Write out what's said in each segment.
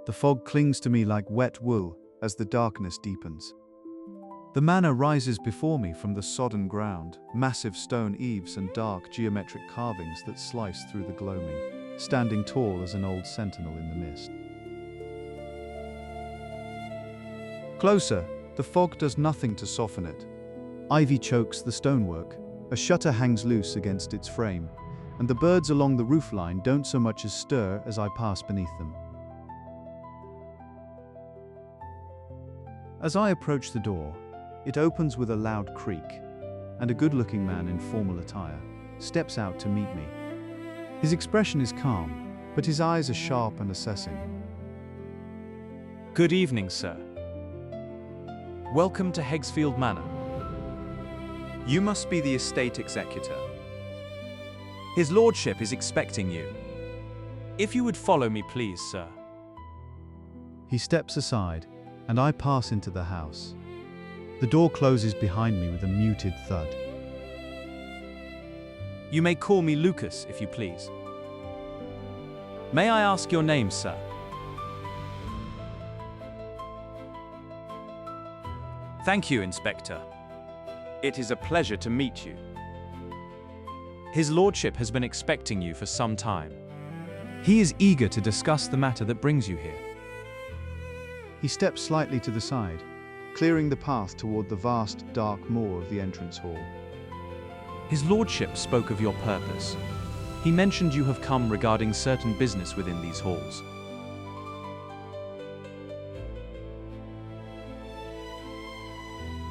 The fog clings to me like wet wool as the darkness deepens. The manor rises before me from the sodden ground, massive stone eaves and dark geometric carvings that slice through the gloaming, standing tall as an old sentinel in the mist. Closer, the fog does nothing to soften it. Ivy chokes the stonework, a shutter hangs loose against its frame, and the birds along the roofline don't so much as stir as I pass beneath them. As I approach the door, it opens with a loud creak, and a good-looking man in formal attire steps out to meet me. His expression is calm, but his eyes are sharp and assessing. Good evening, sir. Welcome to Hexfield Manor. You must be the estate executor. His lordship is expecting you. If you would follow me, please, sir. He steps aside, and I pass into the house. The door closes behind me with a muted thud. You may call me Lucas, if you please. May I ask your name, sir? Thank you, Inspector. It is a pleasure to meet you. His lordship has been expecting you for some time. He is eager to discuss the matter that brings you here. He steps slightly to the side, clearing the path toward the vast, dark maw of the entrance hall. His lordship spoke of your purpose. He mentioned you have come regarding certain business within these halls.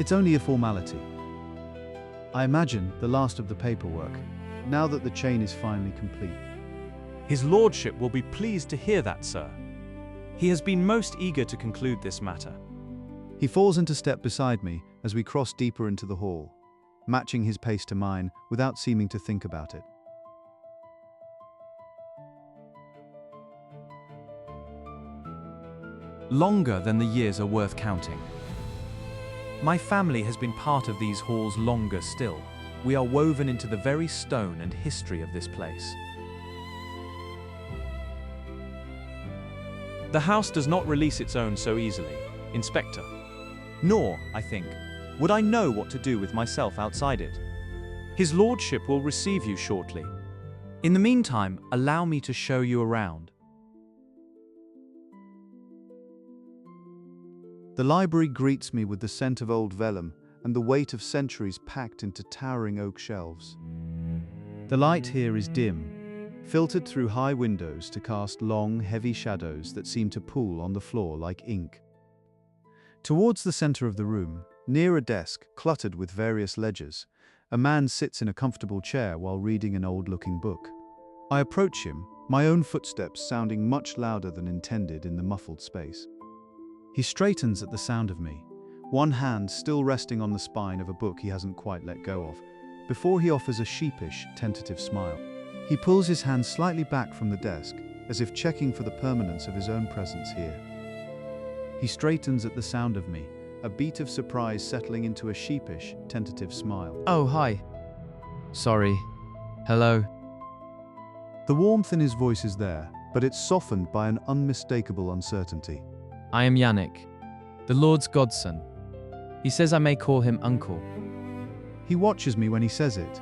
It's only a formality. I imagine the last of the paperwork, now that the chain is finally complete. His lordship will be pleased to hear that, sir. He has been most eager to conclude this matter. He falls into step beside me as we cross deeper into the hall, matching his pace to mine without seeming to think about it. Longer than the years are worth counting. My family has been part of these halls longer still. We are woven into the very stone and history of this place. The house does not release its own so easily, Inspector. Nor, I think, would I know what to do with myself outside it. His lordship will receive you shortly. In the meantime, allow me to show you around. The library greets me with the scent of old vellum and the weight of centuries packed into towering oak shelves. The light here is dim, filtered through high windows to cast long, heavy shadows that seem to pool on the floor like ink. Towards the center of the room, near a desk cluttered with various ledgers, a man sits in a comfortable chair while reading an old-looking book. I approach him, my own footsteps sounding much louder than intended in the muffled space. He straightens at the sound of me, one hand still resting on the spine of a book he hasn't quite let go of, before he offers a sheepish, tentative smile. He pulls his hand slightly back from the desk, as if checking for the permanence of his own presence here. He straightens at the sound of me, a beat of surprise settling into a sheepish, tentative smile. Oh, hi. Sorry. Hello. The warmth in his voice is there, but it's softened by an unmistakable uncertainty. I am Yannick, the Lord's godson. He says I may call him uncle. He watches me when he says it,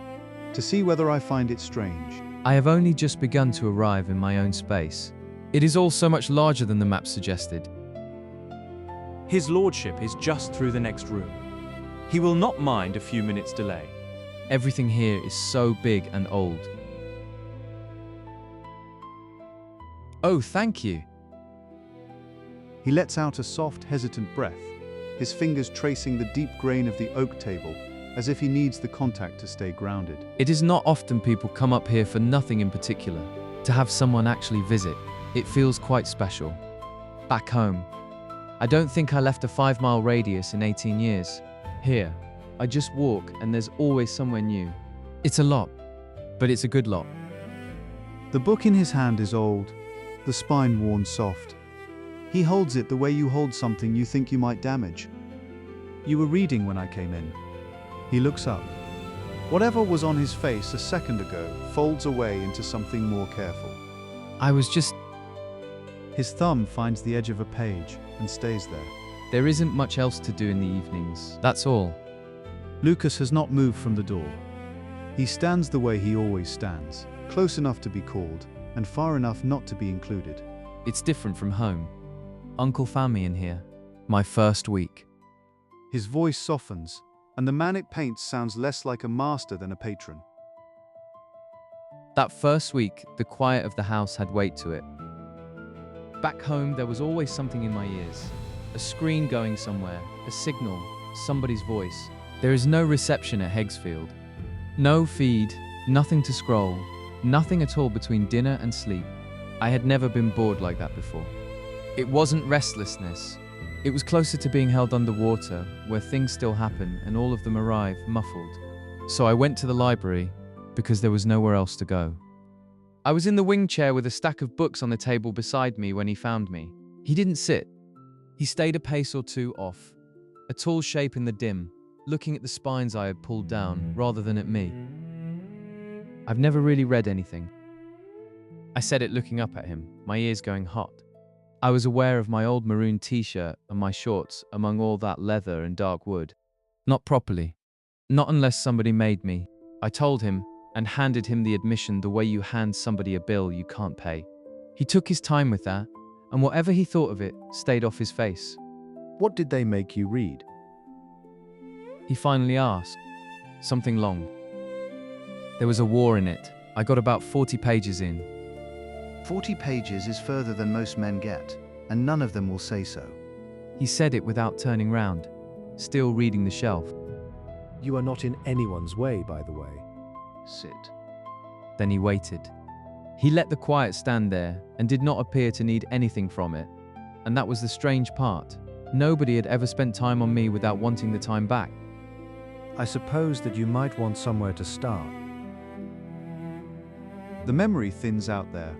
to see whether I find it strange. I have only just begun to arrive in my own space. It is all so much larger than the map suggested. His lordship is just through the next room. He will not mind a few minutes' delay. Everything here is so big and old. Oh, thank you. He lets out a soft, hesitant breath, his fingers tracing the deep grain of the oak table, as if he needs the contact to stay grounded. It is not often people come up here for nothing in particular. To have someone actually visit, it feels quite special. Back home, I don't think I left a 5-mile radius in 18 years. Here, I just walk and there's always somewhere new. It's a lot, but it's a good lot. The book in his hand is old, the spine worn soft. He holds it the way you hold something you think you might damage. You were reading when I came in. He looks up. Whatever was on his face a second ago folds away into something more careful. I was just... His thumb finds the edge of a page and stays there. There isn't much else to do in the evenings, that's all. Lucas has not moved from the door. He stands the way he always stands, close enough to be called, and far enough not to be included. It's different from home. Uncle found me in here. My first week. His voice softens, and the man it paints sounds less like a master than a patron. That first week, the quiet of the house had weight to it. Back home, there was always something in my ears. A screen going somewhere, a signal, somebody's voice. There is no reception at Hexfield. No feed, nothing to scroll, nothing at all between dinner and sleep. I had never been bored like that before. It wasn't restlessness. It was closer to being held underwater, where things still happen and all of them arrive muffled. So I went to the library, because there was nowhere else to go. I was in the wing chair with a stack of books on the table beside me when he found me. He didn't sit. He stayed a pace or two off, a tall shape in the dim, looking at the spines I had pulled down rather than at me. I've never really read anything. I said it looking up at him, my ears going hot. I was aware of my old maroon t-shirt and my shorts among all that leather and dark wood. Not properly. Not unless somebody made me. I told him and handed him the admission the way you hand somebody a bill you can't pay. He took his time with that, and whatever he thought of it stayed off his face. What did they make you read? He finally asked. Something long. There was a war in it. I got about 40 pages in. 40 pages is further than most men get, and none of them will say so. He said it without turning round, still reading the shelf. You are not in anyone's way, by the way. Sit. Then he waited. He let the quiet stand there and did not appear to need anything from it. And that was the strange part. Nobody had ever spent time on me without wanting the time back. I suppose that you might want somewhere to start. The memory thins out there,